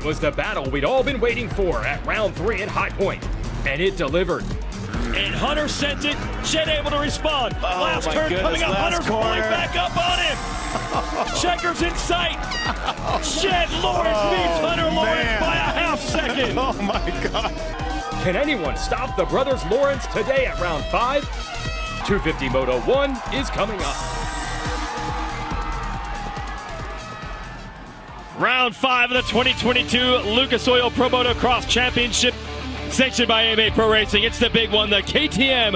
was the battle we'd all been waiting for at round 3 at High Point, and it delivered. And Hunter sent it. Jet able to respond. Oh, last turn coming up. Hunter's pulling back up on him. Checkers in sight. Jet Lawrence beats Hunter Lawrence by a half second. Oh my God. Can anyone stop the brothers Lawrence today at round 5? 250 Moto 1 is coming up. Round 5 of the 2022 Lucas Oil Pro Motocross Championship, sanctioned by MRPRO Racing. It's the big one, the KTM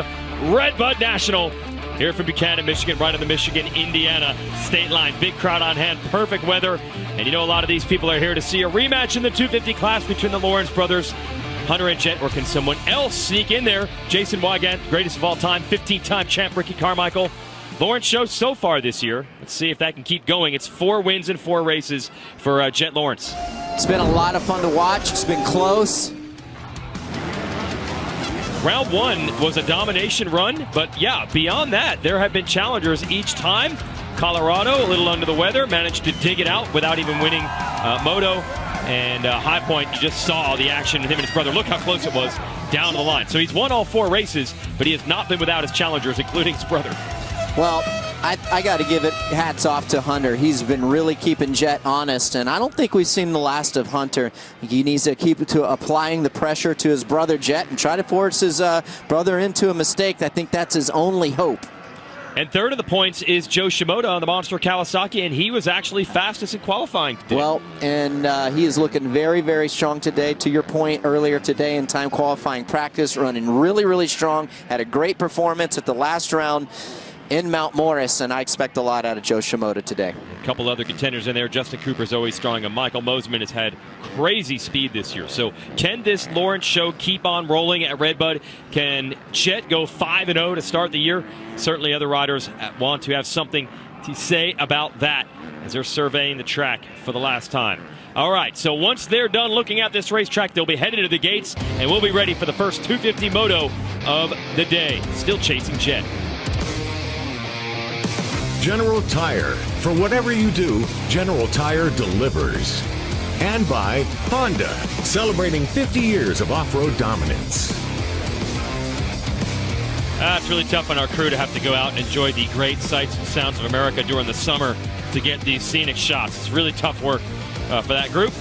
Redbud National. Here from Buchanan, Michigan, right on the Michigan-Indiana state line. Big crowd on hand, perfect weather. And you know a lot of these people are here to see a rematch in the 250 class between the Lawrence brothers, Hunter and Jet, or can someone else sneak in there? Jason Wygant, greatest of all time, 15-time champ Ricky Carmichael. Lawrence show so far this year. Let's see if that can keep going. It's 4 wins in 4 races for Jet Lawrence. It's been a lot of fun to watch. It's been close. Round 1 was a domination run, but yeah, beyond that, there have been challengers each time. Colorado, a little under the weather, managed to dig it out without even winning Moto. And High Point, you just saw the action with him and his brother. Look how close it was down to the line. So he's won all 4 races, but he has not been without his challengers, including his brother. Well, I got to give it hats off to Hunter. He's been really keeping Jet honest, and I don't think we've seen the last of Hunter. He needs to keep to applying the pressure to his brother Jet and try to force his brother into a mistake. I think that's his only hope. And third of the points is Joe Shimoda on the Monster Kawasaki, and he was actually fastest in qualifying today. Well, and he is looking very, very strong today. To your point earlier today in time qualifying practice, running really, really strong. Had a great performance at the last round in Mount Morris, and I expect a lot out of Joe Shimoda today. A couple other contenders in there. Justin Cooper's always strong, and Michael Mosman has had crazy speed this year. So can this Lawrence show keep on rolling at Redbud? Can Jet go 5-0 to start the year? Certainly other riders want to have something to say about that as they're surveying the track for the last time. All right, so once they're done looking at this racetrack, they'll be headed to the gates, and we'll be ready for the first 250 Moto of the day. Still chasing Jet. General Tire. For whatever you do, General Tire delivers. And by Honda, celebrating 50 years of off-road dominance. It's really tough on our crew to have to go out and enjoy the great sights and sounds of America during the summer to get these scenic shots. It's really tough work for that group.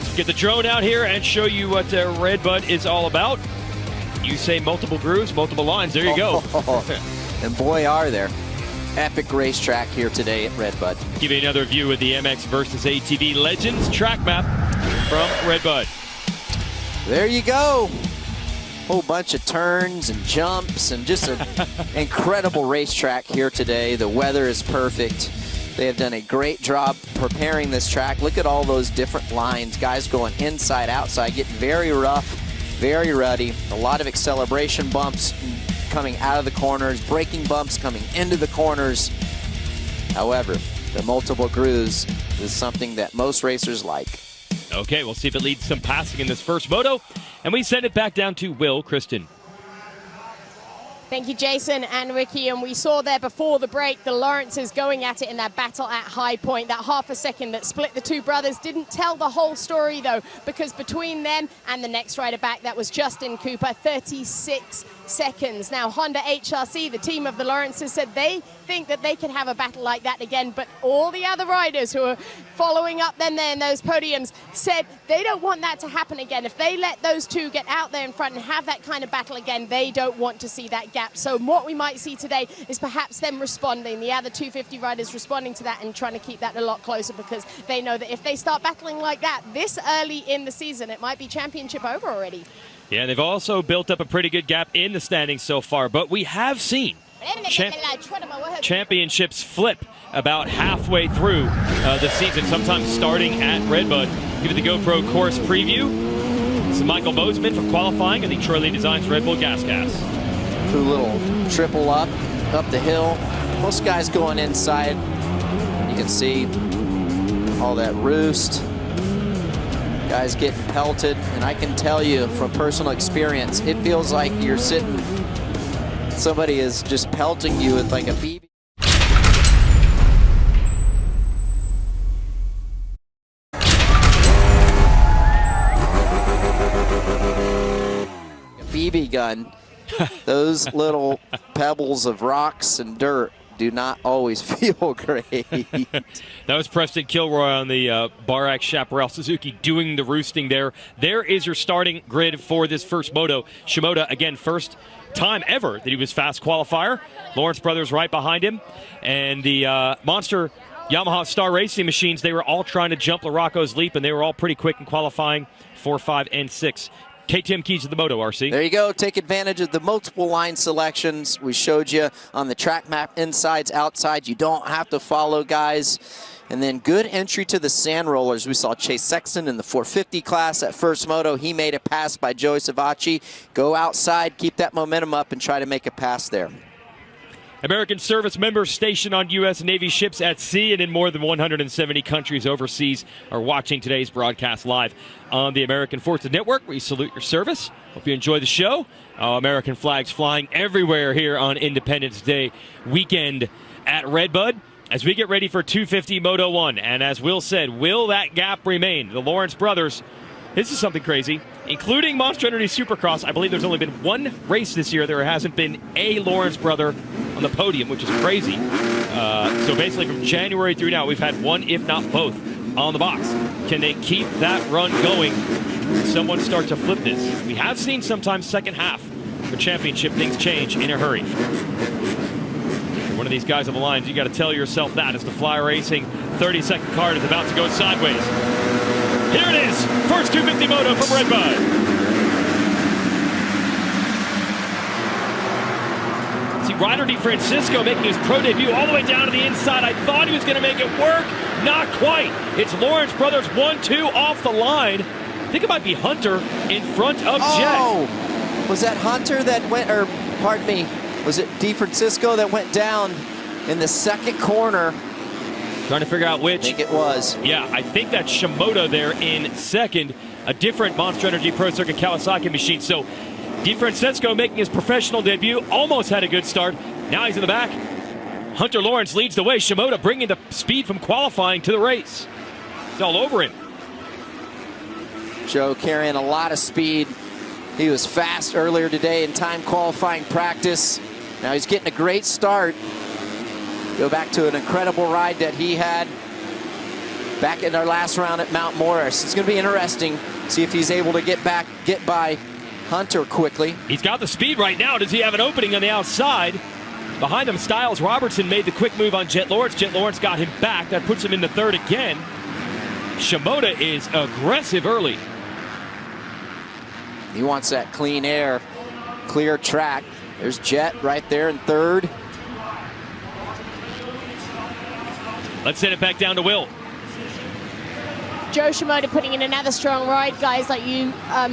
Let's get the drone out here and show you what Redbud is all about. You say multiple grooves, multiple lines. There you go. And boy, are there. Epic racetrack here today at Redbud. Give you another view of the MX versus ATV Legends track map from Redbud. There you go. Whole bunch of turns and jumps and just an incredible racetrack here today. The weather is perfect. They have done a great job preparing this track. Look at all those different lines. Guys going inside, outside, getting very rough, very ruddy. A lot of acceleration bumps coming out of the corners, braking bumps coming into the corners. However, the multiple grooves is something that most racers like. Okay, we'll see if it leads to some passing in this first moto. And we send it back down to Will Kristen. Thank you, Jason and Ricky. And we saw there before the break, the Lawrences going at it in that battle at High Point. That half a second that split the two brothers didn't tell the whole story, though, because between them and the next rider back, that was Justin Cooper, 36 seconds. Now, Honda HRC, the team of the Lawrences, said they think that they can have a battle like that again, but all the other riders who are following up them there in those podiums said they don't want that to happen again. If they let those two get out there in front and have that kind of battle again, they don't want to see that gap. So what we might see today is perhaps them responding, the other 250 riders responding to that and trying to keep that a lot closer, because they know that if they start battling like that this early in the season, it might be championship over already. Yeah, they've also built up a pretty good gap in the standings so far, but we have seen championships flip about halfway through the season, sometimes starting at Redbud. Give it the GoPro course preview. It's Michael Mosman from qualifying and the Troy Lee Designs Red Bull Gas. True little triple up the hill. Most guys going inside. You can see all that roost. Guys getting pelted, and I can tell you from personal experience, it feels like you're sitting, somebody is just pelting you with like a BB. BB gun. Those little pebbles of rocks and dirt do not always feel great. That was Preston Kilroy on the Barak Chaparral Suzuki doing the roosting there. There is your starting grid for this first moto. Shimoda, again, first time ever that he was fast qualifier. Lawrence Brothers right behind him. And the monster Yamaha Star Racing machines, they were all trying to jump Larocco's leap, and they were all pretty quick in qualifying 4, 5, and 6. KTM keys to the moto, RC. There you go. Take advantage of the multiple line selections we showed you on the track map, insides, outsides. You don't have to follow, guys. And then good entry to the sand rollers. We saw Chase Sexton in the 450 class at first moto. He made a pass by Joey Savacci. Go outside, keep that momentum up, and try to make a pass there. American service members stationed on U.S. Navy ships at sea and in more than 170 countries overseas are watching today's broadcast live on the American Forces Network. We salute your service. Hope you enjoy the show. American flags flying everywhere here on Independence Day weekend at Redbud as we get ready for 250 Moto 1. And as Will said, will that gap remain? The Lawrence brothers, this is something crazy. Including Monster Energy Supercross, I believe there's only been one race this year. There hasn't been a Lawrence brother on the podium, which is crazy. So basically from January through now, we've had one, if not both, on the box. Can they keep that run going? Someone start to flip this. We have seen sometimes second half of a championship, things change in a hurry. One of these guys on the lines, you got to tell yourself that as the Fly Racing 30-second card is about to go sideways. Here it is, first 250 Moto from Redbud. See, Ryder DeFrancisco making his pro debut all the way down to the inside. I thought he was going to make it work. Not quite. It's Lawrence Brothers 1-2 off the line. I think it might be Hunter in front of Jet. Oh, was that Hunter that went, or pardon me, was it DeFrancisco that went down in the second corner? Trying to figure out which. I think it was. Yeah, I think that's Shimoda there in second. A different Monster Energy Pro Circuit Kawasaki machine. So DeFrancisco making his professional debut. Almost had a good start. Now he's in the back. Hunter Lawrence leads the way. Shimoda bringing the speed from qualifying to the race. It's all over him. Joe carrying a lot of speed. He was fast earlier today in time qualifying practice. Now he's getting a great start. Go back to an incredible ride that he had back in our last round at Mount Morris. It's going to be interesting. See if he's able to get by Hunter quickly. He's got the speed right now. Does he have an opening on the outside? Behind him, Styles Robertson made the quick move on Jet Lawrence. Jet Lawrence got him back. That puts him in the third again. Shimoda is aggressive early. He wants that clean air, clear track. There's Jet right there in third. Let's send it back down to Will. Joe Shimoda putting in another strong ride, guys, like you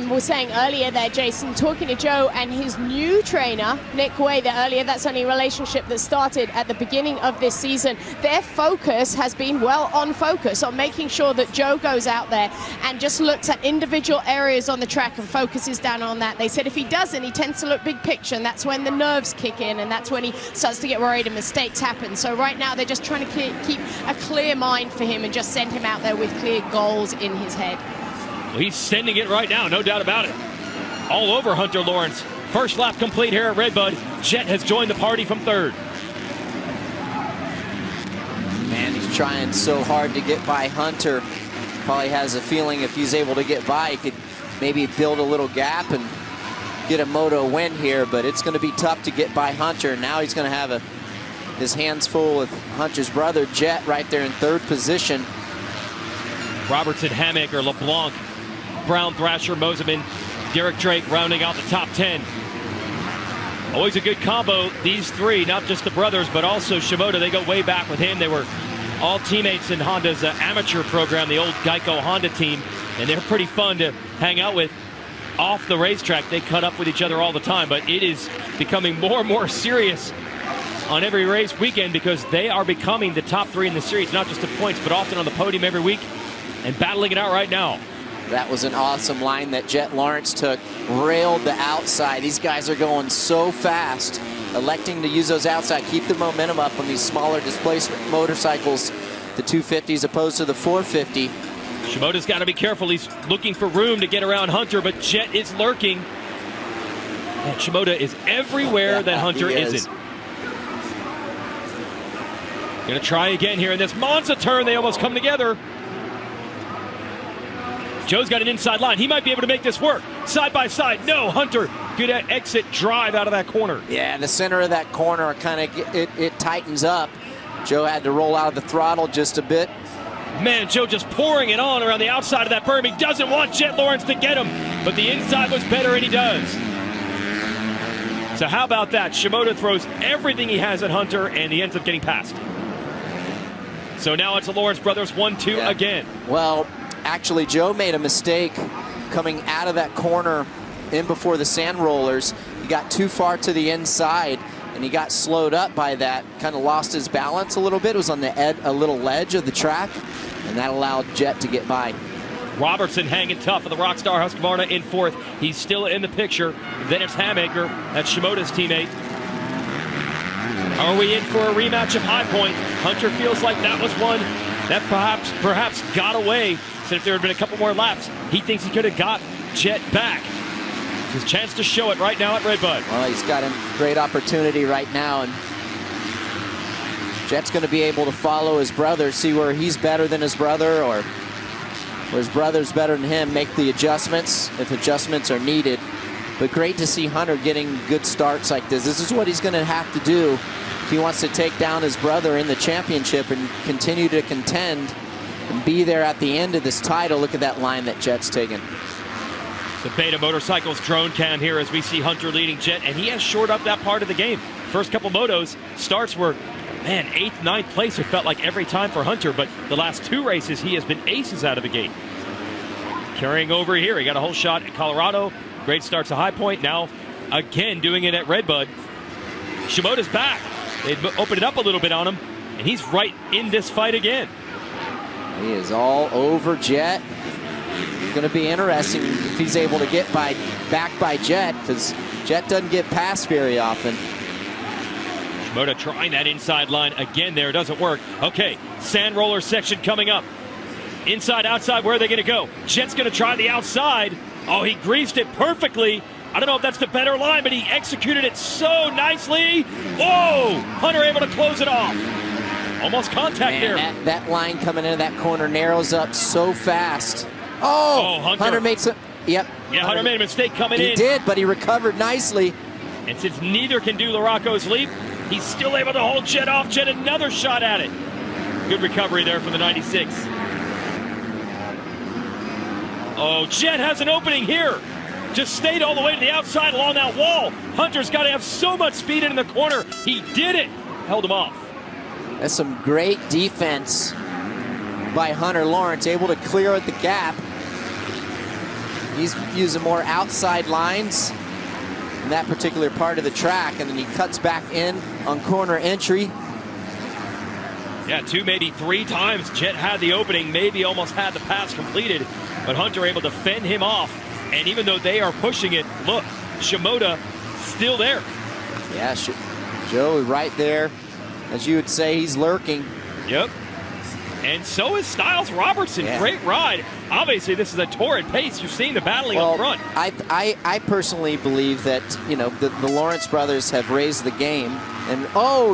were saying earlier there, Jason, talking to Joe and his new trainer, Nick Way, there earlier. That's only a relationship that started at the beginning of this season. Their focus has been well on focus, on making sure that Joe goes out there and just looks at individual areas on the track and focuses down on that. They said if he doesn't, he tends to look big picture, and that's when the nerves kick in, and that's when he starts to get worried and mistakes happen. So right now, they're just trying to keep a clear mind for him and just send him out there with clear goals in his head. Well, he's sending it right now, no doubt about it. All over Hunter Lawrence. First lap complete here at Redbud. Jet has joined the party from third. Man, he's trying so hard to get by Hunter. Probably has a feeling if he's able to get by, he could maybe build a little gap and get a moto win here, but it's going to be tough to get by Hunter. Now he's going to have his hands full with Hunter's brother, Jet, right there in third position. Robertson, Hammaker, LeBlanc, Brown, Thrasher, Moseman, Derek Drake rounding out the top 10. Always a good combo, these three, not just the brothers, but also Shimoda. They go way back with him. They were all teammates in Honda's amateur program, the old Geico Honda team, and they're pretty fun to hang out with off the racetrack. They cut up with each other all the time, but it is becoming more and more serious on every race weekend because they are becoming the top three in the series, not just the points, but often on the podium every week. And battling it out right now. That was an awesome line that Jet Lawrence took. Railed the outside. These guys are going so fast. Electing to use those outside. Keep the momentum up on these smaller displacement motorcycles. The 250 as opposed to the 450. Shimoda's got to be careful. He's looking for room to get around Hunter, but Jet is lurking. And Shimoda is everywhere that Hunter isn't. Gonna try again here in this Monza turn. They almost come together. Joe's got an inside line. He might be able to make this work. Side by side. No, Hunter. Good exit drive out of that corner. Yeah, in the center of that corner, it tightens up. Joe had to roll out of the throttle just a bit. Man, Joe just pouring it on around the outside of that berm. He doesn't want Jet Lawrence to get him, but the inside was better, and he does. So how about that? Shimoda throws everything he has at Hunter, and he ends up getting past. So now it's the Lawrence brothers 1-2 again. Well, actually, Joe made a mistake coming out of that corner in before the sand rollers. He got too far to the inside, and he got slowed up by that. Kind of lost his balance a little bit. It was on the a little ledge of the track, and that allowed Jet to get by. Robertson hanging tough for the Rockstar Husqvarna in fourth. He's still in the picture. Then it's Hamaker. That's Shimoda's teammate. Are we in for a rematch of High Point? Hunter feels like that was one that perhaps got away. So if there had been a couple more laps, he thinks he could have got Jet back. His chance to show it right now at Redbud. Well, he's got a great opportunity right now, and Jet's going to be able to follow his brother, see where he's better than his brother, or where his brother's better than him, make the adjustments if adjustments are needed. But great to see Hunter getting good starts like this. This is what he's going to have to do if he wants to take down his brother in the championship and continue to contend and be there at the end of this title. Look at that line that Jet's taken. The Beta Motorcycles drone cam here as we see Hunter leading Jet, and he has shored up that part of the game. First couple motos, starts were, man, 8th, 9th place, it felt like every time for Hunter, but the last two races, he has been aces out of the gate. Carrying over here, he got a whole shot at Colorado. Great starts at High Point. Now, again, doing it at Redbud. Shimoda's back. They've opened it up a little bit on him, and he's right in this fight again. He is all over Jet. It's going to be interesting if he's able to get back by Jet, because Jet doesn't get past very often. Shimoda trying that inside line again there. Doesn't work. Okay, sand roller section coming up. Inside, outside, where are they going to go? Jet's going to try the outside. Oh, he greased it perfectly. I don't know if that's the better line, but he executed it so nicely. Whoa! Hunter able to close it off. Almost contact there. That line coming into that corner narrows up so fast. Oh, Hunter makes it. Yep. Yeah, Hunter made a mistake coming in. He did, but he recovered nicely. And since neither can do Larocco's leap, he's still able to hold Jet off. Jet another shot at it. Good recovery there from the 96. Oh, Jet has an opening here. Just stayed all the way to the outside along that wall. Hunter's got to have so much speed in the corner. He did it. Held him off. That's some great defense by Hunter Lawrence, able to clear at the gap. He's using more outside lines in that particular part of the track, and then he cuts back in on corner entry. Yeah, 2, maybe 3 times Jet had the opening, maybe almost had the pass completed, but Hunter able to fend him off. And even though they are pushing it, look, Shimoda still there. Yeah, Joe right there. As you would say, he's lurking. Yep. And so is Styles Robertson. Yeah. Great ride. Obviously, this is a torrid pace. You're seeing the battling up front. I personally believe that, you know, the Lawrence brothers have raised the game. And,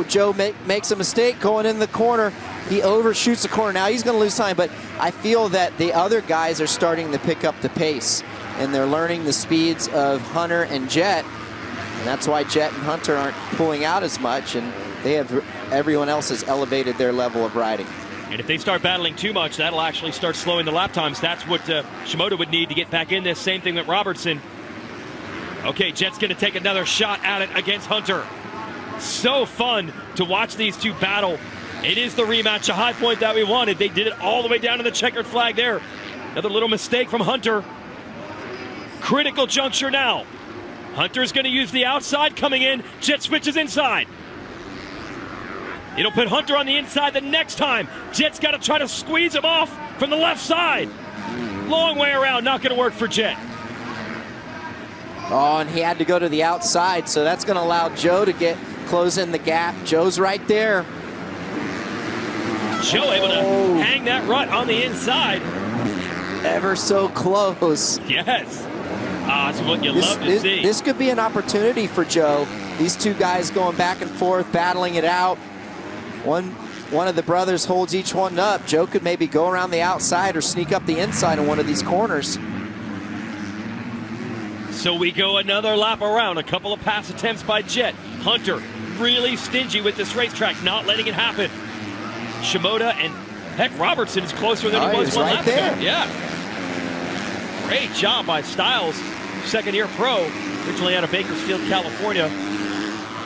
Joe makes a mistake going in the corner. He overshoots the corner. Now he's going to lose time, but I feel that the other guys are starting to pick up the pace, and they're learning the speeds of Hunter and Jet. And that's why Jet and Hunter aren't pulling out as much, and everyone else has elevated their level of riding. And if they start battling too much, that'll actually start slowing the lap times. That's what Shimoda would need to get back in this. Same thing with Robertson. Okay, Jet's going to take another shot at it against Hunter. So fun to watch these two battle. It is the rematch, a High Point that we wanted. They did it all the way down to the checkered flag there. Another little mistake from Hunter. Critical juncture now. Hunter's going to use the outside coming in. Jet switches inside. It'll put Hunter on the inside the next time. Jet's got to try to squeeze him off from the left side. Long way around, not going to work for Jet. Oh, and he had to go to the outside, so that's going to allow Joe to close in the gap. Joe's right there. Joe able to hang that rut on the inside. Ever so close. Yes. That's what you love to see. This could be an opportunity for Joe. These two guys going back and forth, battling it out. One of the brothers holds each one up. Joe could maybe go around the outside or sneak up the inside in one of these corners. So we go another lap around. A couple of pass attempts by Jet. Hunter really stingy with this racetrack, not letting it happen. Shimoda and heck, Robertson is closer than he was one lap ago. Yeah. Great job by Styles, second-year pro, originally out of Bakersfield, California.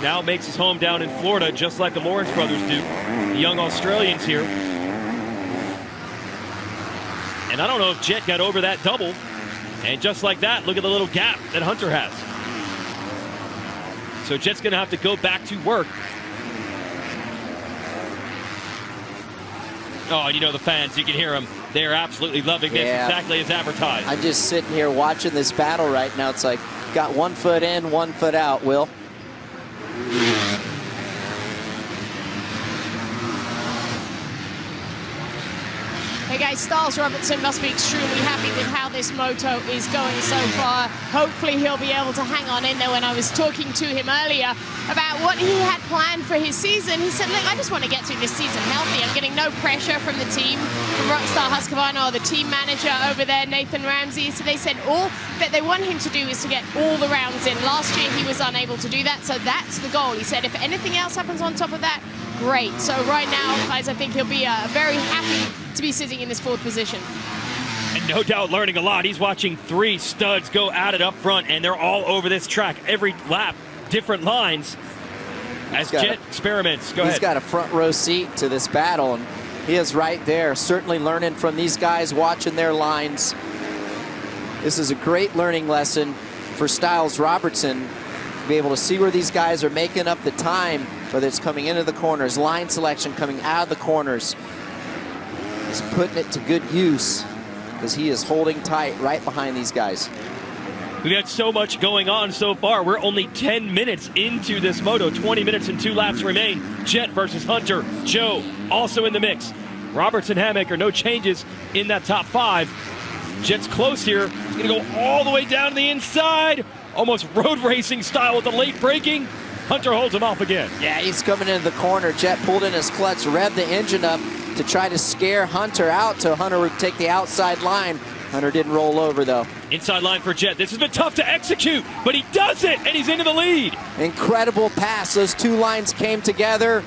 Now makes his home down in Florida, just like the Lawrence brothers do. The young Australians here. And I don't know if Jet got over that double. And just like that, look at the little gap that Hunter has. So Jet's going to have to go back to work. Oh, you know the fans, you can hear them. They're absolutely loving this, exactly as advertised. I'm just sitting here watching this battle right now. It's like, got 1 foot in, 1 foot out, Will. Hey guys, Styles Robertson must be extremely happy with how this moto is going so far. Hopefully he'll be able to hang on in there. When I was talking to him earlier about what he had planned for his season, he said, look, I just want to get through this season healthy. I'm getting no pressure from the team, from Rockstar Husqvarna or the team manager over there, Nathan Ramsey. So they said all that they want him to do is to get all the rounds in. Last year he was unable to do that, so that's the goal. He said if anything else happens on top of that, great. So right now, guys, I think he'll be very happy to be sitting in this 4th position. And no doubt learning a lot. He's watching 3 studs go at it up front, and they're all over this track. Every lap, different lines. As Jet experiments, go ahead. He's got a front row seat to this battle, and he is right there, certainly learning from these guys, watching their lines. This is a great learning lesson for Styles Robertson, to be able to see where these guys are making up the time, whether it's coming into the corners, line selection coming out of the corners. He's putting it to good use because he is holding tight right behind these guys. We've had so much going on so far. We're only 10 minutes into this moto. 20 minutes and 2 laps remain. Jet versus Hunter. Joe also in the mix. Robertson, Hammaker, no changes in that top 5. Jet's close here. He's going to go all the way down to the inside. Almost road racing style with the late braking. Hunter holds him off again. Yeah, he's coming into the corner. Jet pulled in his clutch, revved the engine up to try to scare Hunter out, so Hunter would take the outside line. Hunter didn't roll over, though. Inside line for Jet. This has been tough to execute, but he does it, and he's into the lead. Incredible pass. Those 2 lines came together.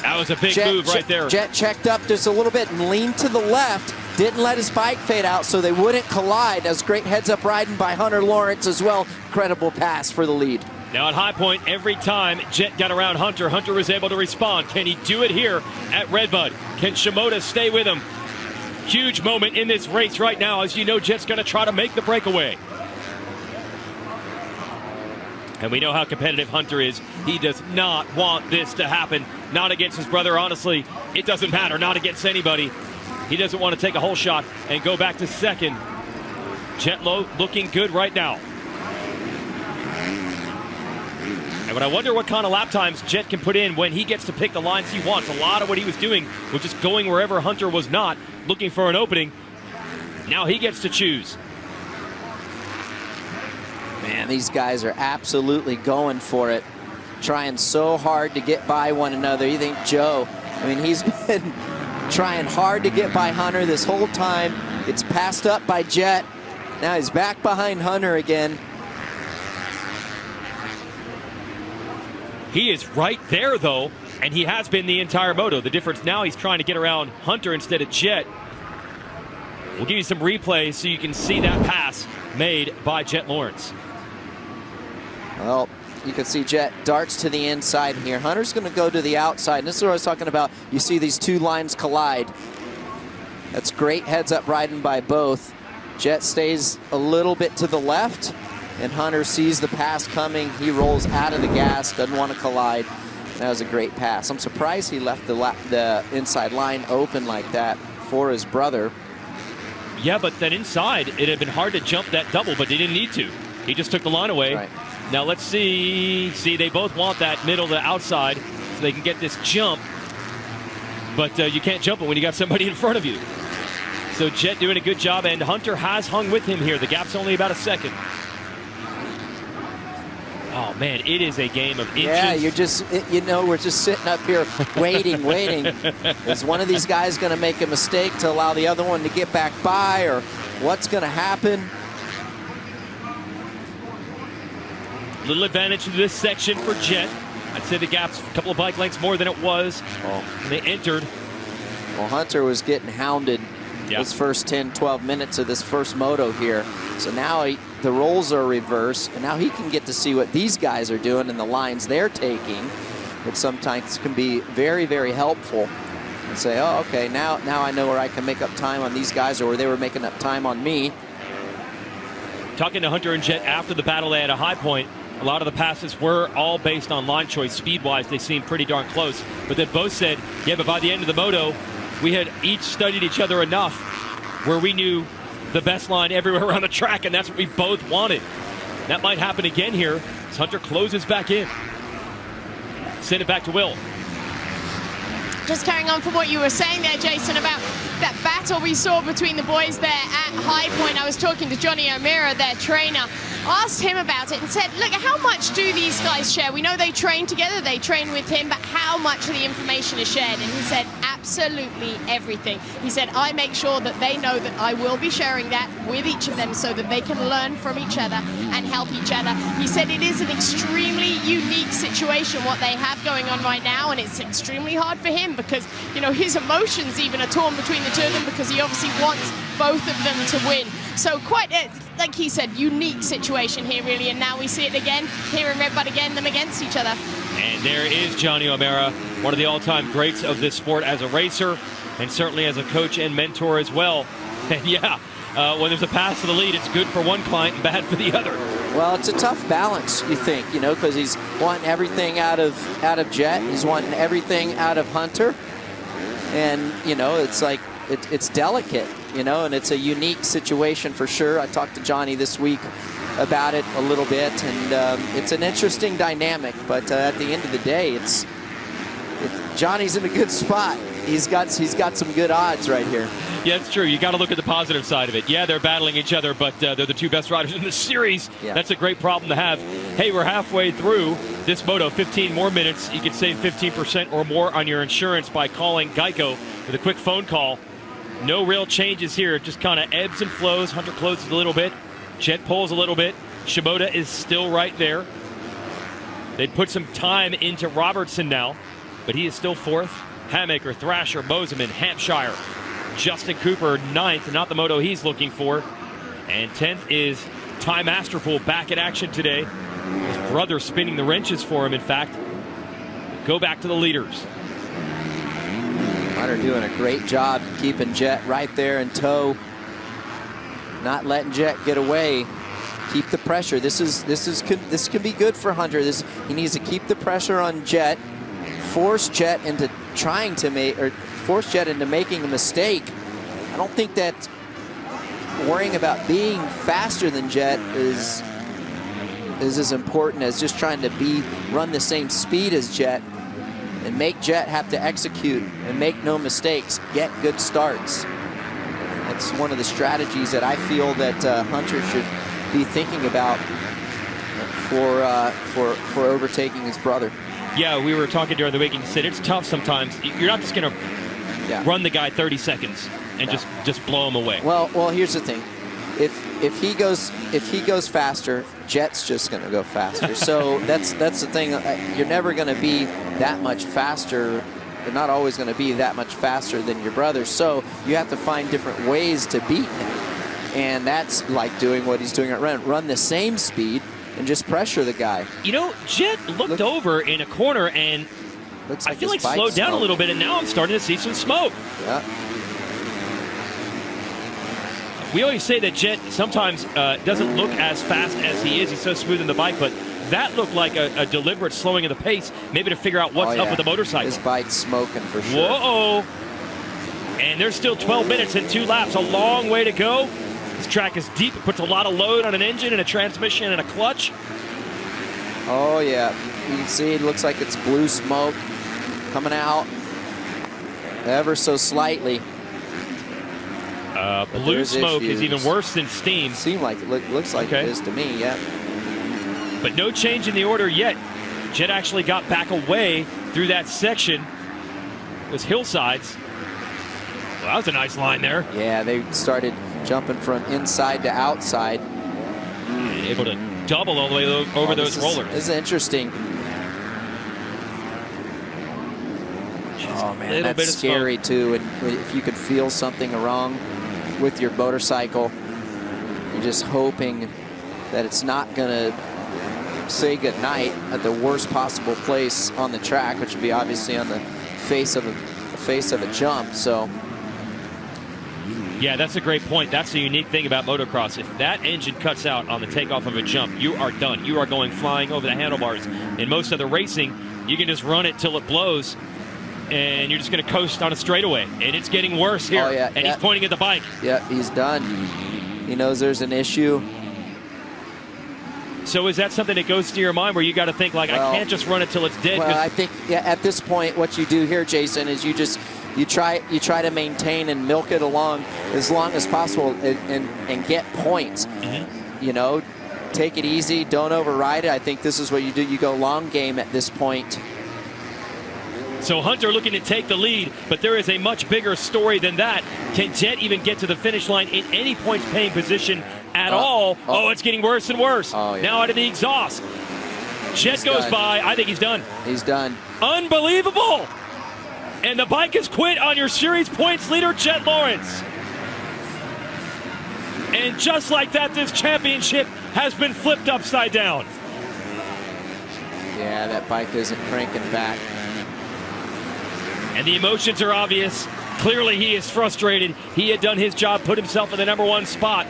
That was a big move right there. Jet checked up just a little bit and leaned to the left. Didn't let his bike fade out so they wouldn't collide. That was great heads-up riding by Hunter Lawrence as well. Incredible pass for the lead. Now at High Point, every time Jet got around Hunter, Hunter was able to respond. Can he do it here at Redbud? Can Shimoda stay with him? Huge moment in this race right now. As you know, Jet's going to try to make the breakaway. And we know how competitive Hunter is. He does not want this to happen. Not against his brother, honestly. It doesn't matter. Not against anybody. He doesn't want to take a whole shot and go back to second. Jet looking good right now. But I wonder what kind of lap times Jet can put in when he gets to pick the lines he wants. A lot of what he was doing was just going wherever Hunter was not, looking for an opening. Now he gets to choose. Man, these guys are absolutely going for it. Trying so hard to get by one another. You think Joe, I mean, he's been trying hard to get by Hunter this whole time. It's passed up by Jet. Now he's back behind Hunter again. He is right there, though, and he has been the entire moto. The difference now, he's trying to get around Hunter instead of Jet. We'll give you some replay so you can see that pass made by Jet Lawrence. Well, you can see Jet darts to the inside here. Hunter's going to go to the outside. And this is what I was talking about. You see these 2 lines collide. That's great heads-up riding by both. Jet stays a little bit to the left. And Hunter sees the pass coming. He rolls out of the gas, doesn't want to collide. That was a great pass. I'm surprised he left the inside line open like that for his brother. Yeah, but that inside, it had been hard to jump that double, but they didn't need to. He just took the line away. Right. Now let's see. See, they both want that middle to outside so they can get this jump. But you can't jump it when you got somebody in front of you. So Jet doing a good job, and Hunter has hung with him here. The gap's only about a second. Oh, man, it is a game of inches. Yeah, you're just, we're just sitting up here waiting. Is one of these guys going to make a mistake to allow the other one to get back by, or what's going to happen? Little advantage to this section for Jet. I'd say the gap's a couple of bike lengths more than it was when they entered. Well, Hunter was getting hounded his first 10, 12 minutes of this first moto here. So now the roles are reversed, and now he can get to see what these guys are doing and the lines they're taking, which sometimes can be very, very helpful. And say, oh, okay, now I know where I can make up time on these guys, or where they were making up time on me. Talking to Hunter and Jet after the battle, they had a high point. A lot of the passes were all based on line choice. Speed-wise, they seemed pretty darn close. But then both said, yeah, but by the end of the moto, we had each studied each other enough where we knew the best line everywhere around the track, and that's what we both wanted. That might happen again here as Hunter closes back in. Send it back to Will. Just carrying on from what you were saying there, Jason, about that battle we saw between the boys there at High Point. I was talking to Johnny O'Meara, their trainer, asked him about it and said, look, how much do these guys share? We know they train together, they train with him, but how much of the information is shared? And he said, absolutely everything. He said, I make sure that they know that I will be sharing that with each of them so that they can learn from each other and help each other. He said it is an extremely unique situation what they have going on right now, and it's extremely hard for him because, his emotions even are torn between the two of them because he obviously wants both of them to win. So quite, like he said, unique situation here, really, and now we see it again here in Red Bud again, them against each other. And there is Johnny O'Meara, one of the all-time greats of this sport as a racer, and certainly as a coach and mentor as well. And yeah, when there's a pass to the lead, it's good for one client and bad for the other. Well, it's a tough balance, you think, because he's wanting everything out of Jet, he's wanting everything out of Hunter, and it's like it's delicate, and it's a unique situation for sure. I talked to Johnny this week about it a little bit, and it's an interesting dynamic, but at the end of the day, Johnny's in a good spot. He's got some good odds right here. Yeah, it's true. You got to look at the positive side of it. Yeah, they're battling each other, but they're the two best riders in the series. Yeah. That's a great problem to have. Hey, we're halfway through this moto. 15 more minutes. You can save 15% or more on your insurance by calling Geico with a quick phone call. No real changes here. It just kind of ebbs and flows. Hunter closes a little bit. Jet pulls a little bit. Shimoda is still right there. They put some time into Robertson now, but he is still fourth. Hammaker, Thrasher, Moseman, Hampshire. Justin Cooper, 9th, not the moto he's looking for. And 10th is Ty Masterpool, back in action today. His brother spinning the wrenches for him, in fact. Go back to the leaders. Hunter doing a great job keeping Jet right there in tow. Not letting Jet get away. Keep the pressure. This can be good for Hunter. He needs to keep the pressure on Jet. Force Jet into making a mistake. I don't think that worrying about being faster than Jet is as important as just trying to run the same speed as Jet and make Jet have to execute and make no mistakes, get good starts. That's one of the strategies that I feel that Hunter should be thinking about for overtaking his brother. Yeah, we were talking during the week and he said it's tough sometimes. You're not just going to run the guy 30 seconds and just blow him away. Well, here's the thing. If he goes faster, Jet's just going to go faster. So that's the thing. You're never going to be that much faster. You're not always going to be that much faster than your brother. So you have to find different ways to beat him. And that's like doing what he's doing at run the same speed and just pressure the guy. Jet looked over in a corner and I feel like slowed down a little bit, and now I'm starting to see some smoke. Yeah. We always say that Jet sometimes doesn't look as fast as he is. He's so smooth in the bike, but that looked like a deliberate slowing of the pace, maybe to figure out what's up with the motorcycle. His bike's smoking for sure. Whoa! And there's still 12 minutes and 2 laps. A long way to go. This track is deep. It puts a lot of load on an engine and a transmission and a clutch. Oh, yeah. You can see it looks like it's blue smoke coming out ever so slightly. Blue smoke is even worse than steam. Looks like it is to me, yeah. But no change in the order yet. Jet actually got back away through that section. Those hillsides. Well, that was a nice line there. Yeah, they started jumping from inside to outside. Able to double all the way over those rollers. This is interesting. Oh man, that's scary too. And if you could feel something wrong with your motorcycle, you're just hoping that it's not gonna say goodnight at the worst possible place on the track, which would be obviously on the face of a jump. So yeah, that's a great point. That's the unique thing about motocross. If that engine cuts out on the takeoff of a jump, you are done. You are going flying over the handlebars. In most of the racing, you can just run it till it blows, and you're just going to coast on a straightaway. And it's getting worse here. Oh, yeah, and he's pointing at the bike. Yeah, he's done. He knows there's an issue. So is that something that goes to your mind where you got to think, like, I can't just run it till it's dead? Well, I think at this point, what you do here, Jason, is you try to maintain and milk it along as long as possible and get points. You know, take it easy, don't override it. I think this is what you do. You go long game at this point. So Hunter looking to take the lead, but there is a much bigger story than that. Can Jet even get to the finish line in any points-paying position at all? Oh, it's getting worse and worse. Oh, yeah. Now out of the exhaust. Jet goes by. I think he's done. He's done. Unbelievable! And the bike has quit on your series points leader, Jet Lawrence. And just like that, this championship has been flipped upside down. Yeah, that bike isn't cranking back. And the emotions are obvious. Clearly he is frustrated. He had done his job, put himself in the #1 spot.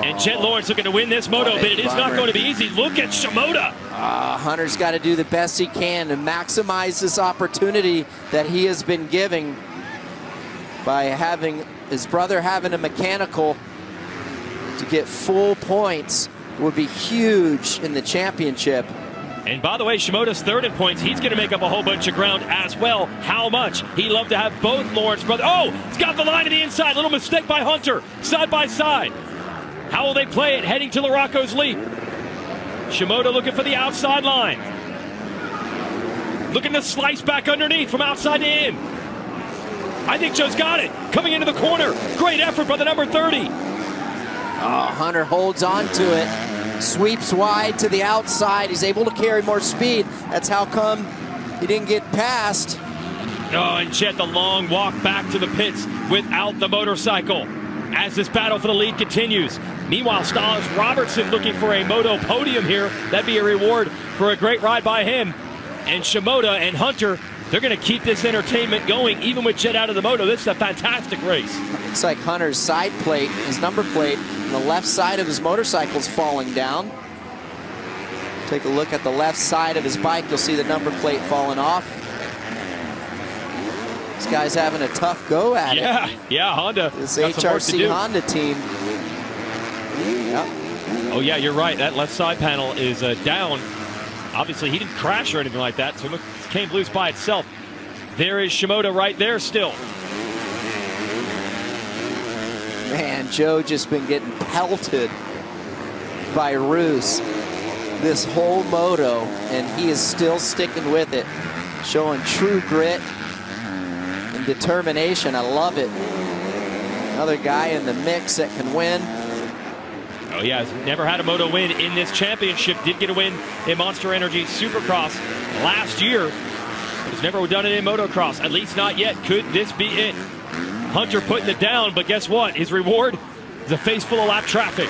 And Jet Lawrence looking to win this moto, but it is not going to be easy. Look at Shimoda. Hunter's got to do the best he can to maximize this opportunity that he has been giving by having his brother having a mechanical to get full points would be huge in the championship. And by the way, Shimoda's third in points. He's going to make up a whole bunch of ground as well. How much? He'd love to have both Lawrence brothers. Oh, it's got the line to the inside. Little mistake by Hunter. Side by side. How will they play it heading to Larocco's leap? Shimoda looking for the outside line. Looking to slice back underneath from outside to in. I think Joe's got it. Coming into the corner. Great effort by the number 30. Hunter holds on to it. Sweeps wide to the outside. He's able to carry more speed. That's how come he didn't get past. Oh, and Jet, the long walk back to the pits without the motorcycle as this battle for the lead continues. Meanwhile, Stiles Robertson looking for a moto podium here. That'd be a reward for a great ride by him. And Shimoda and Hunter, they're going to keep this entertainment going even with Jet out of the moto. This is a fantastic race. Looks like Hunter's side plate, his number plate, on the left side of his motorcycle is falling down. Take a look at the left side of his bike. You'll see the number plate falling off. This guy's having a tough go at it. Yeah, Honda. This HRC Honda team. Yep. Oh, yeah, you're right. That left side panel is down. Obviously, he didn't crash or anything like that, so it came loose by itself. There is Shimoda right there still. Man, Joe just been getting pelted by Roos this whole moto, and he is still sticking with it, showing true grit and determination. I love it. Another guy in the mix that can win. Oh, yeah, has never had a moto win in this championship. Did get a win in Monster Energy Supercross last year, but has never done it in motocross, at least not yet. Could this be it? Hunter putting it down, but guess what? His reward is a face full of lap traffic.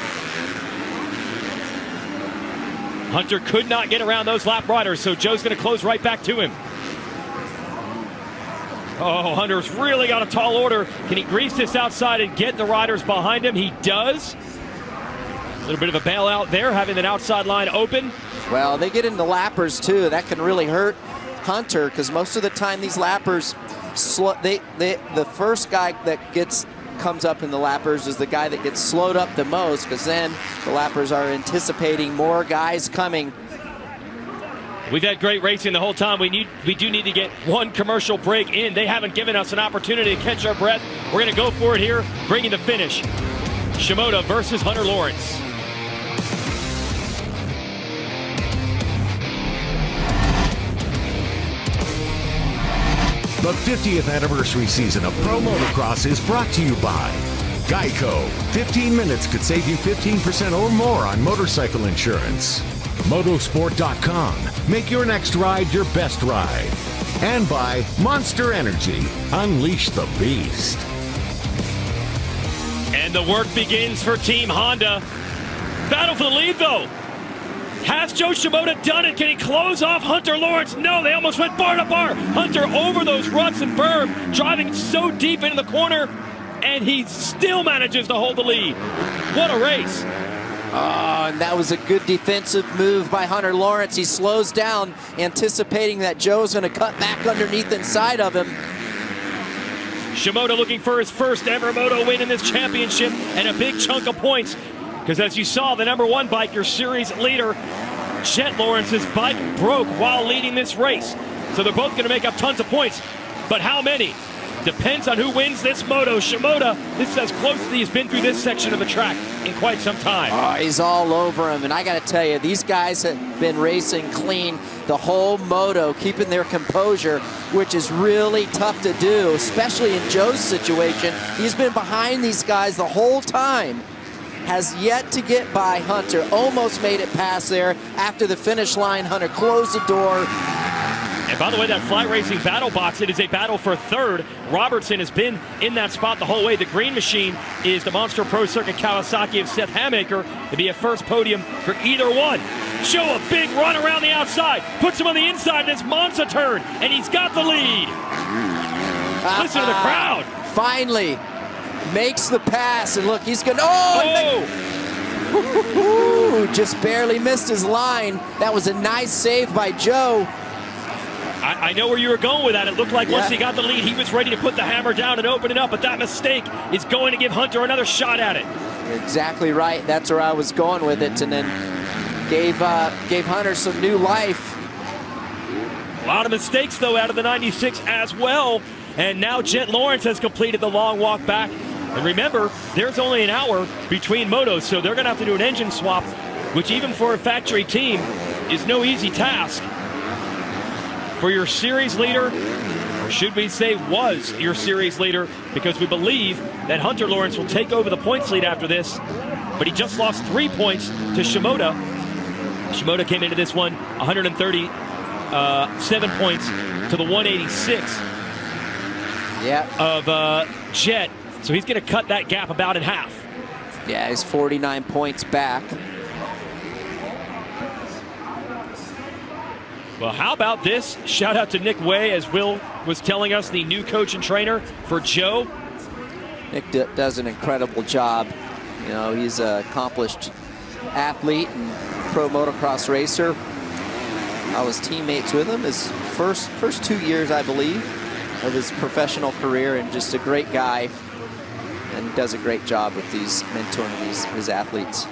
Hunter could not get around those lap riders, so Joe's going to close right back to him. Oh, Hunter's really got a tall order. Can he grease this outside and get the riders behind him? He does. A little bit of a bailout there, having that outside line open. Well, they get into lappers too. That can really hurt Hunter, because most of the time these lappers, the first guy that comes up in the lappers is the guy that gets slowed up the most, because then the lappers are anticipating more guys coming. We've had great racing the whole time. We do need to get one commercial break in. They haven't given us an opportunity to catch our breath. We're going to go for it here, bringing the finish. Shimoda versus Hunter Lawrence. The 50th anniversary season of Pro Motocross is brought to you by Geico. 15 minutes could save you 15% or more on motorcycle insurance. Motosport.com. Make your next ride your best ride. And by Monster Energy. Unleash the beast. And the work begins for Team Honda. Battle for the lead, though. Has Joe Shimoda done it? Can he close off Hunter Lawrence? No, they almost went bar to bar. Hunter over those ruts and berm, driving so deep into the corner, and he still manages to hold the lead. What a race. Oh, and that was a good defensive move by Hunter Lawrence. He slows down, anticipating that Joe's going to cut back underneath inside of him. Shimoda looking for his first ever Moto win in this championship and a big chunk of points. Because as you saw, the #1 bike, your series leader, Jet Lawrence's bike broke while leading this race. So they're both going to make up tons of points. But how many? Depends on who wins this Moto. Shimoda, this is as close as he's been through this section of the track in quite some time. Oh, he's all over him. And I got to tell you, these guys have been racing clean the whole Moto, keeping their composure, which is really tough to do, especially in Joe's situation. He's been behind these guys the whole time. Has yet to get by Hunter. Almost made it past there. After the finish line, Hunter closed the door. And by the way, that flat racing battle box, it is a battle for third. Robertson has been in that spot the whole way. The green machine is the Monster Pro Circuit Kawasaki of Seth Hamaker to be a first podium for either one. Show a big run around the outside. Puts him on the inside in his Monza turn. And he's got the lead. Listen to the crowd. Finally. Makes the pass, and look, he's going to, just barely missed his line. That was a nice save by Joe. I know where you were going with that. It looked like once he got the lead, he was ready to put the hammer down and open it up, but that mistake is going to give Hunter another shot at it. Exactly right. That's where I was going with it, and then gave Hunter some new life. A lot of mistakes, though, out of the 96 as well. And now Jet Lawrence has completed the long walk back. And remember, there's only an hour between motos, so they're going to have to do an engine swap, which even for a factory team is no easy task. For your series leader, or should we say was your series leader, because we believe that Hunter Lawrence will take over the points lead after this, but he just lost 3 points to Shimoda. Shimoda came into this one 137 points to the 186 of Jet. So he's going to cut that gap about in half. Yeah, he's 49 points back. Well, how about this? Shout out to Nick Way, as Will was telling us, the new coach and trainer for Joe. Nick does an incredible job. You know, he's an accomplished athlete and pro motocross racer. I was teammates with him his first 2 years, I believe, of his professional career, and just a great guy. And does a great job with mentoring his athletes.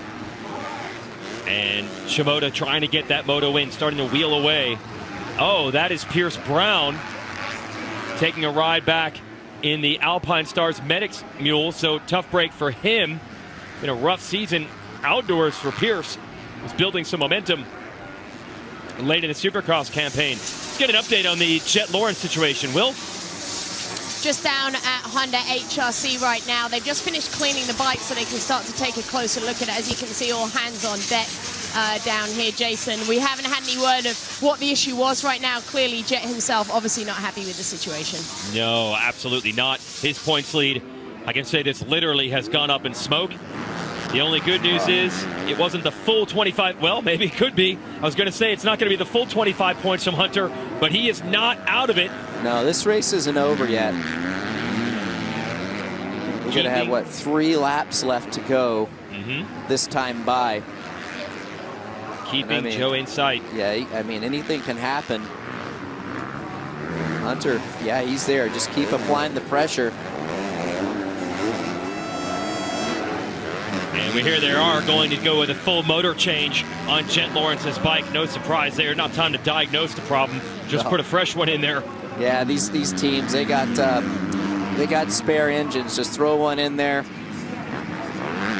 And Shimoda trying to get that moto win, starting to wheel away. Oh, that is Pierce Brown taking a ride back in the Alpine Stars Medics mule. So tough break for him. Been a rough season outdoors for Pierce. Was building some momentum late in the Supercross campaign. Let's get an update on the Jet Lawrence situation, Will. Just down at Honda HRC right now. They've just finished cleaning the bike so they can start to take a closer look at it. As you can see, all hands on deck down here, Jason. We haven't had any word of what the issue was right now. Clearly, Jet himself obviously not happy with the situation. No, absolutely not. His points lead, I can say this literally has gone up in smoke. The only good news is it wasn't the full 25. Well, maybe it could be. I was going to say it's not going to be the full 25 points from Hunter, but he is not out of it. No, this race isn't over yet. We're going to have, what, 3 laps left to go this time by. Keeping Joe in sight. Yeah, I mean, anything can happen. Hunter, yeah, he's there. Just keep applying the pressure. And And we hear they are going to go with a full motor change on Jet Lawrence's bike. No surprise there. Not time to diagnose the problem. Just put a fresh one in there. Yeah, these teams, they got spare engines. Just throw one in there.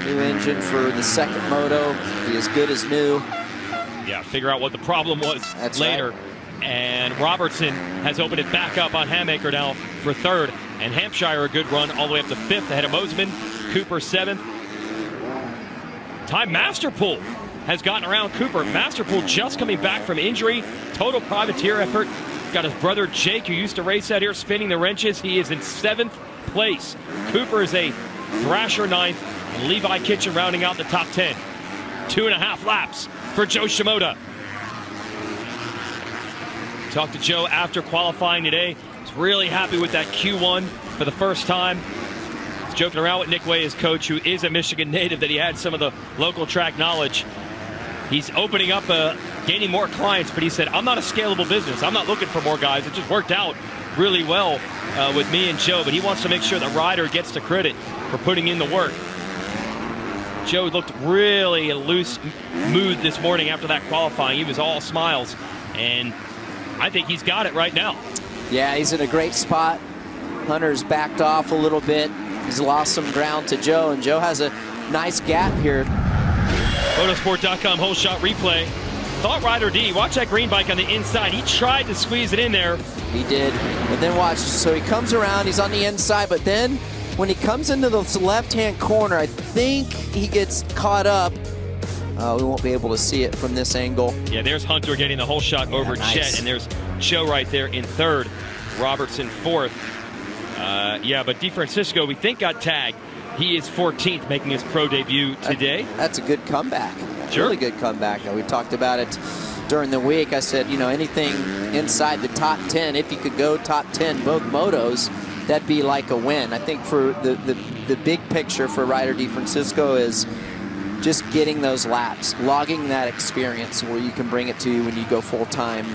New engine for the second moto. Be as good as new. Yeah, figure out what the problem was later. Right. And Robertson has opened it back up on Hamaker now for third. And Hampshire a good run all the way up to fifth ahead of Mosman. Cooper seventh. Ty Masterpool has gotten around Cooper. Masterpool just coming back from injury. Total privateer effort. Got his brother Jake, who used to race out here, spinning the wrenches. He is in 7th place. Cooper is 8th. Thrasher 9th. And Levi Kitchen rounding out the top 10. 2.5 laps for Joe Shimoda. Talked to Joe after qualifying today. He's really happy with that Q1 for the first time. He's joking around with Nick Way, his coach, who is a Michigan native, that he had some of the local track knowledge. He's opening up, gaining more clients, but he said, I'm not a scalable business. I'm not looking for more guys. It just worked out really well with me and Joe, but he wants to make sure the rider gets the credit for putting in the work. Joe looked really loose mood this morning after that qualifying. He was all smiles, and I think he's got it right now. Yeah, he's in a great spot. Hunter's backed off a little bit. He's lost some ground to Joe, and Joe has a nice gap here. Motorsport.com whole shot replay. Thought Rider D, watch that green bike on the inside. He tried to squeeze it in there. He did, but then watch. So he comes around, he's on the inside, but then when he comes into the left-hand corner, I think he gets caught up. We won't be able to see it from this angle. Yeah, there's Hunter getting the whole shot over Chet, and there's Joe right there in third. Robertson fourth. Yeah, but DeFrancisco, we think, got tagged. He is 14th, making his pro debut today. That's a good comeback. Sure. Really good comeback. We talked about it during the week. I said, you know, anything inside the top 10, if you could go top 10 both motos, that'd be like a win. I think for the big picture for Ryder DeFrancisco is just getting those laps, logging that experience where you can bring it to you when you go full-time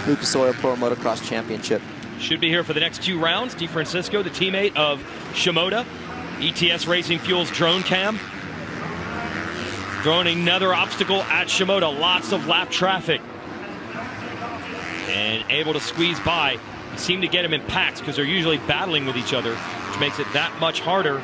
Lucas Oil Pro Motocross Championship. Should be here for the next 2 rounds. DeFrancisco, the teammate of Shimoda. ETS Racing Fuels drone cam. Throwing another obstacle at Shimoda. Lots of lap traffic. And able to squeeze by. You seem to get them in packs because they're usually battling with each other, which makes it that much harder. I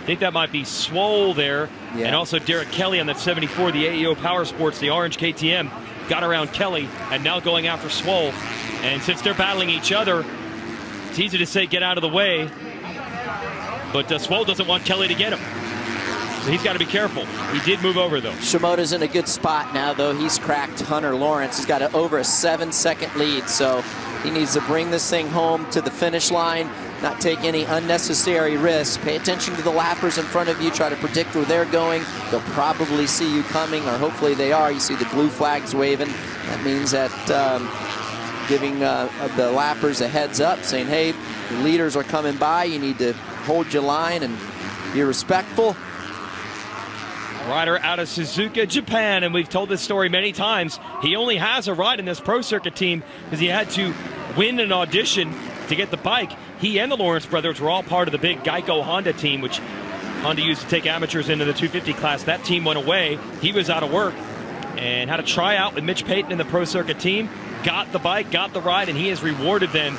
think that might be Swole there. Yeah. And also Derek Kelly on that 74, the AEO Power Sports, the orange KTM. Got around Kelly and now going after Swole. And since they're battling each other, it's easy to say get out of the way. But Swole doesn't want Kelly to get him. So he's got to be careful. He did move over, though. Shimoda's in a good spot now, though. He's cracked Hunter Lawrence. He's got over a 7-second lead. So he needs to bring this thing home to the finish line, not take any unnecessary risks. Pay attention to the lappers in front of you. Try to predict where they're going. They'll probably see you coming, or hopefully they are. You see the blue flags waving. That means that giving the lappers a heads up, saying, hey, the leaders are coming by. You need to hold your line and be respectful. Rider out of Suzuka, Japan, and we've told this story many times. He only has a ride in this Pro Circuit team because he had to win an audition to get the bike. He and the Lawrence brothers were all part of the big Geico Honda team, which Honda used to take amateurs into the 250 class. That team went away. He was out of work and had a tryout with Mitch Payton in the Pro Circuit team. Got the bike, got the ride, and he has rewarded them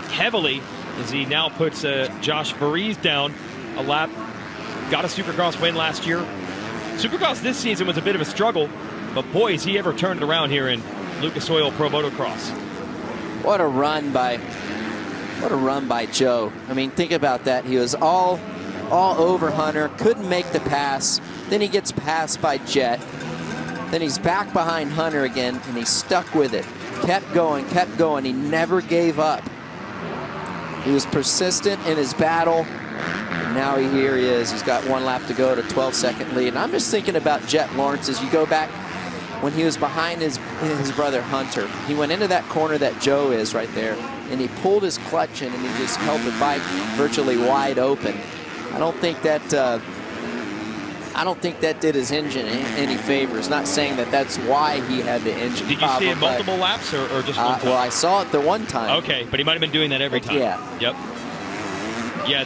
heavily as he now puts Josh Varese down a lap. Got a Supercross win last year. Supercross this season was a bit of a struggle, but boy, has he ever turned it around here in Lucas Oil Pro Motocross. What a run by Joe. I mean, think about that. He was all over Hunter, couldn't make the pass. Then he gets passed by Jet. Then he's back behind Hunter again, and he stuck with it. Kept going, kept going. He never gave up. He was persistent in his battle. And now here he is. He's got 1 lap to go to 12-second lead. And I'm just thinking about Jet Lawrence as you go back when he was behind his brother Hunter. He went into that corner that Joe is right there, and he pulled his clutch in, and he just held the bike virtually wide open. I don't think that did his engine any favors. Not saying that that's why he had the engine Did you see it multiple laps or just one time? Well, I saw it the one time. Okay, but he might have been doing that every time. Yeah. Yep. Yeah,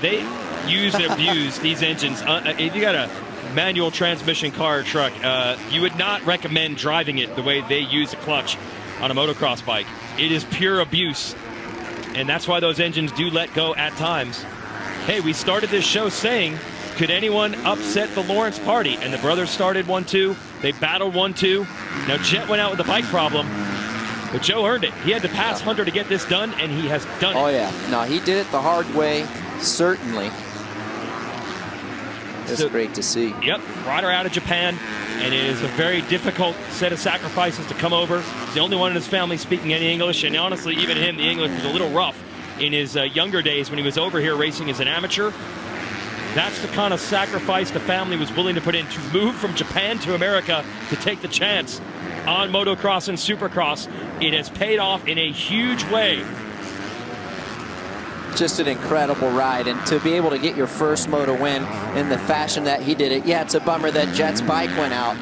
use and abuse these engines. If you got a manual transmission car or truck, you would not recommend driving it the way they use the clutch on a motocross bike. It is pure abuse, and that's why those engines do let go at times. Hey, we started this show saying, could anyone upset the Lawrence party? And the brothers started 1-2. They battled 1-2. Now Jet went out with a bike problem, but Joe earned it. He had to pass Hunter to get this done, and he has done it. Oh, yeah. No, he did it the hard way, certainly. It's great to see. Yep, rider out of Japan, and it is a very difficult set of sacrifices to come over. He's the only one in his family speaking any English, and honestly, even him, the English was a little rough in his younger days when he was over here racing as an amateur. That's the kind of sacrifice the family was willing to put in to move from Japan to America to take the chance on motocross and supercross. It has paid off in a huge way. Just an incredible ride, and to be able to get your first Moto win in the fashion that he did it. Yeah, it's a bummer that Jet's bike went out.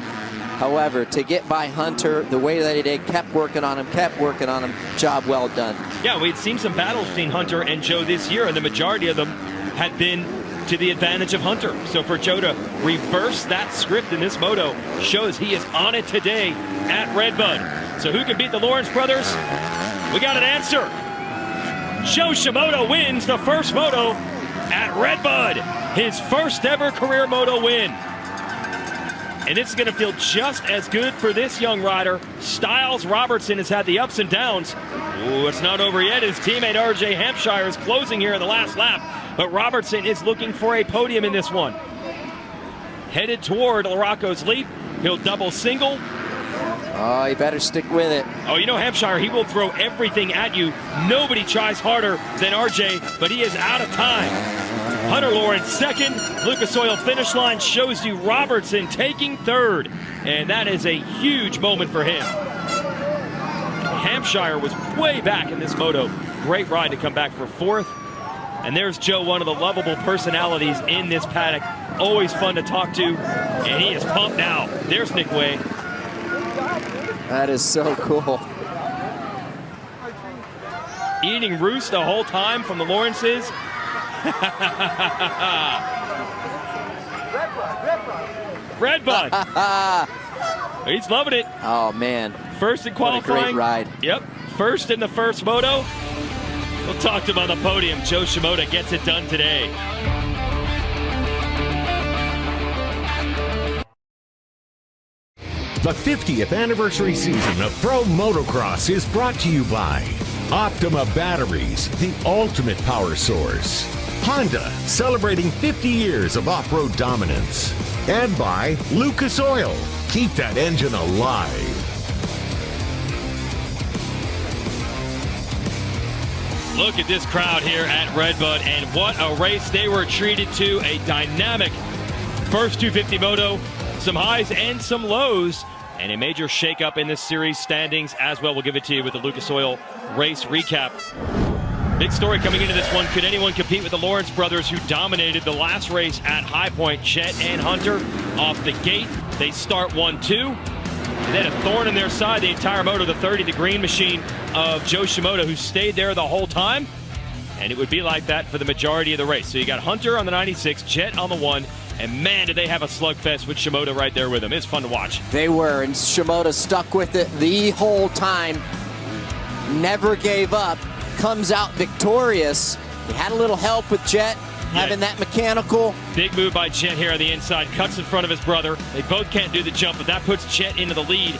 However, to get by Hunter the way that he did, kept working on him, job well done. Yeah, we'd seen some battles between Hunter and Joe this year, and the majority of them had been to the advantage of Hunter. So for Joe to reverse that script in this moto shows he is on it today at Redbud. So who can beat the Lawrence brothers? We got an answer. Joe Shimoda wins the first moto at Redbud, his first ever career moto win. And it's going to feel just as good for this young rider. Styles Robertson has had the ups and downs. Ooh, it's not over yet. His teammate RJ Hampshire is closing here in the last lap, but Robertson is looking for a podium in this one. Headed toward LaRocco's lead. He'll double single. Oh, you better stick with it. Oh, you know Hampshire, he will throw everything at you. Nobody tries harder than RJ, but he is out of time. Hunter Lawrence second. Lucas Oil finish line shows you Robertson taking third, and that is a huge moment for him. Hampshire was way back in this moto. Great ride to come back for fourth. And there's Joe, one of the lovable personalities in this paddock. Always fun to talk to, and he is pumped now. There's Nick Way. That is so cool. Eating roost the whole time from the Lawrences. Redbud. He's loving it. Oh, man. First in qualifying. What a great ride. Yep. First in the first moto. We'll talk to him on the podium. Joe Shimoda gets it done today. The 50th anniversary season of Pro Motocross is brought to you by Optima Batteries, the ultimate power source. Honda, celebrating 50 years of off-road dominance. And by Lucas Oil. Keep that engine alive. Look at this crowd here at Redbud, and what a race they were treated to. A dynamic first 250 moto, some highs and some lows, and a major shakeup in this series standings as well. We'll give it to you with the Lucas Oil race recap. Big story coming into this one. Could anyone compete with the Lawrence brothers, who dominated the last race at High Point? Chet and Hunter off the gate. They start 1-2. And then a thorn in their side the entire moto, the 30, the green machine of Joe Shimoda, who stayed there the whole time. And it would be like that for the majority of the race. So you got Hunter on the 96, Jet on the 1, and man, did they have a slugfest with Shimoda right there with him. It's fun to watch. They were, and Shimoda stuck with it the whole time. Never gave up. Comes out victorious. He had a little help with Jet, having that mechanical. Big move by Jet here on the inside. Cuts in front of his brother. They both can't do the jump, but that puts Jet into the lead.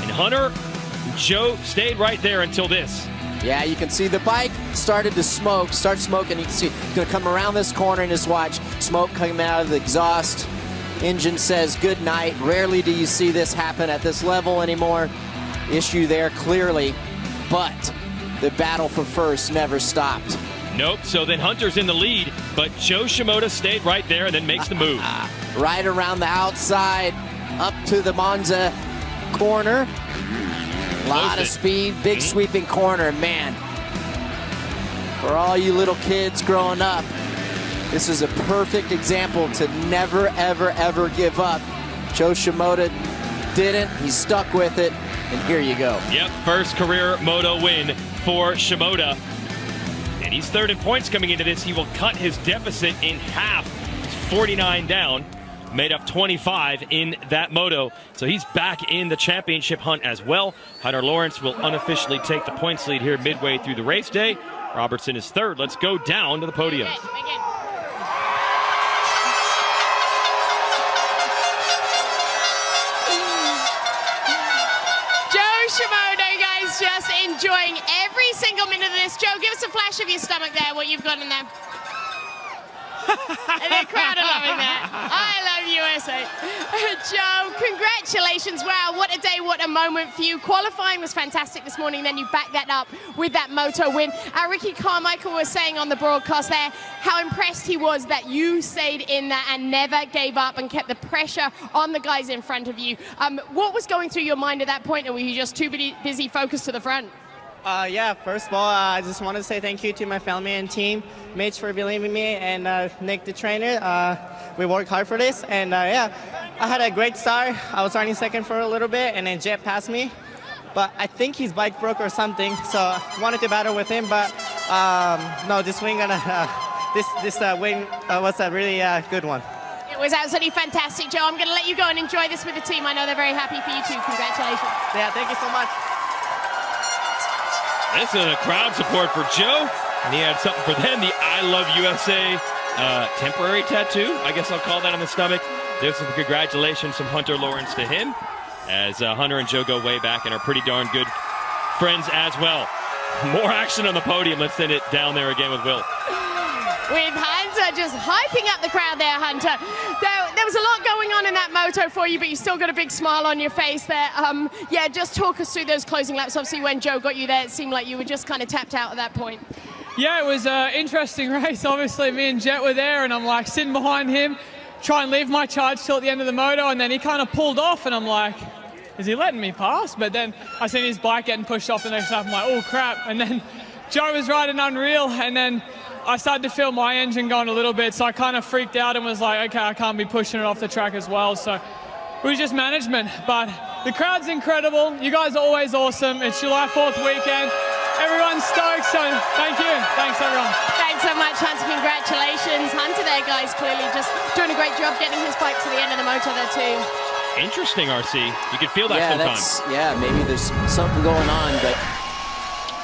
And Hunter, Joe stayed right there until this. Yeah, you can see the bike started to start smoking. You can see it's going to come around this corner and just watch smoke coming out of the exhaust. Engine says good night. Rarely do you see this happen at this level anymore. Issue there clearly, but the battle for first never stopped. Nope, so then Hunter's in the lead, but Joe Shimoda stayed right there and then makes the move. Right around the outside, up to the Monza corner. A lot of speed, big sweeping corner, man. For all you little kids growing up, this is a perfect example to never, ever, ever give up. Joe Shimoda didn't, he stuck with it, and here you go. Yep, first career moto win for Shimoda. And And he's third in points coming into this. He will cut his deficit in half. It's 49 down. Made up 25 in that moto. So he's back in the championship hunt as well. Hunter Lawrence will unofficially take the points lead here midway through the race day. Robertson is third. Let's go down to the podium. Joe Shimoda, guys, just enjoying every single minute of this. Joe, give us a flash of your stomach there, what you've got in there. And the crowd are loving that. I love USA. Joe, congratulations. Wow, what a day, what a moment for you. Qualifying was fantastic this morning. Then you backed that up with that moto win. Ricky Carmichael was saying on the broadcast there how impressed he was that you stayed in that and never gave up and kept the pressure on the guys in front of you. What was going through your mind at that point, or were you just too busy focused to the front? Yeah, first of all, I just want to say thank you to my family and team, Mitch for believing in me, and Nick the trainer. We worked hard for this, and yeah, I had a great start. I was starting second for a little bit, and then Jet passed me, but I think his bike broke or something, so I wanted to battle with him, but no, this win this win was a really good one. It was absolutely fantastic, Joe. I'm going to let you go and enjoy this with the team. I know they're very happy for you too. Congratulations. Yeah, thank you so much. This is a crowd support for Joe, and he had something for them, the I Love USA temporary tattoo, I guess I'll call that on the stomach. There's some congratulations from Hunter Lawrence to him, as Hunter and Joe go way back and are pretty darn good friends as well. More action on the podium. Let's send it down there again with Will. With Hunter just hyping up the crowd there, Hunter. There was a lot going on in that moto for you, but you still got a big smile on your face there. Yeah, just talk us through those closing laps. Obviously, when Joe got you there, it seemed like you were just kind of tapped out at that point. Yeah, it was an interesting race. Obviously, me and Jet were there, and I'm like sitting behind him, trying to leave my charge till at the end of the moto, and then he kind of pulled off, and I'm like, is he letting me pass? But then I seen his bike getting pushed off the next lap. I'm like, oh crap. And then Joe was riding unreal, and then I started to feel my engine going a little bit, so I kind of freaked out and was like, okay, I can't be pushing it off the track as well. So it was just management, but the crowd's incredible. You guys are always awesome. It's July 4th weekend. Everyone's stoked, so thank you. Thanks, everyone. Thanks so much, Hunter. Congratulations. Hunter there, guys, clearly just doing a great job getting his bike to the end of the moto there, too. Interesting, RC. You could feel that sometimes. Yeah, maybe there's something going on, but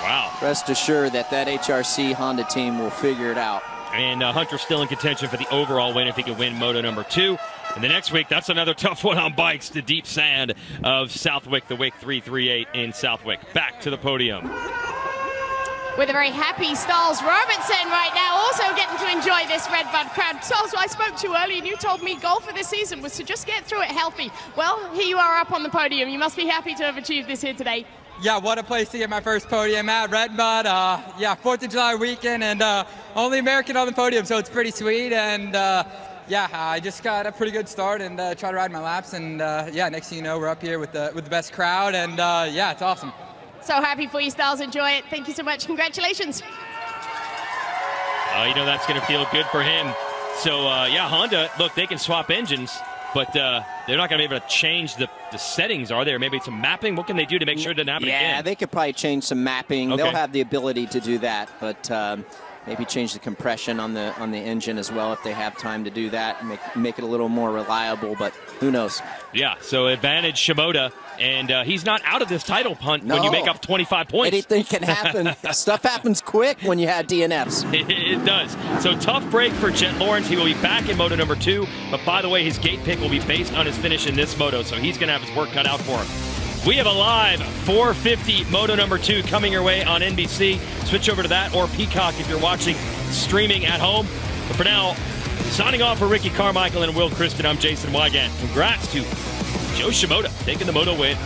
wow. Rest assured that HRC Honda team will figure it out. And Hunter's still in contention for the overall win if he can win Moto number 2. And the next week, that's another tough one on bikes, the deep sand of Southwick, the Wick 338 in Southwick. Back to the podium. With a very happy Stiles Robertson right now, also getting to enjoy this Redbud crowd. Stiles, I spoke to you earlier, and you told me goal for this season was to just get through it healthy. Well, here you are up on the podium. You must be happy to have achieved this here today. Yeah, what a place to get my first podium at Redbud. Yeah, 4th of July weekend, and only American on the podium, so it's pretty sweet. And yeah, I just got a pretty good start and try to ride my laps. And yeah, next thing you know, we're up here with the best crowd, and yeah, it's awesome. So happy for you, Stiles. Enjoy it. Thank you so much. Congratulations. You know that's going to feel good for him. So yeah, Honda, look, they can swap engines, but they're not going to be able to change the settings, are there? Maybe some mapping? What can they do to make sure it doesn't happen again? Yeah, they could probably change some mapping. Okay. They'll have the ability to do that, but maybe change the compression on the engine as well if they have time to do that and make it a little more reliable, but who knows? Yeah, so advantage Shimoda, and he's not out of this title hunt when you make up 25 points. Anything can happen. Stuff happens quick when you have DNFs. It does. So tough break for Jet Lawrence. He will be back in Moto number 2, but by the way, his gate pick will be based on his finish in this Moto, so he's going to have his work cut out for him. We have a live 450 Moto number 2 coming your way on NBC. Switch over to that or Peacock if you're watching streaming at home. But for now, signing off for Ricky Carmichael and Will Kristen, I'm Jason Wygant. Congrats to Joe Shimoda taking the Moto win.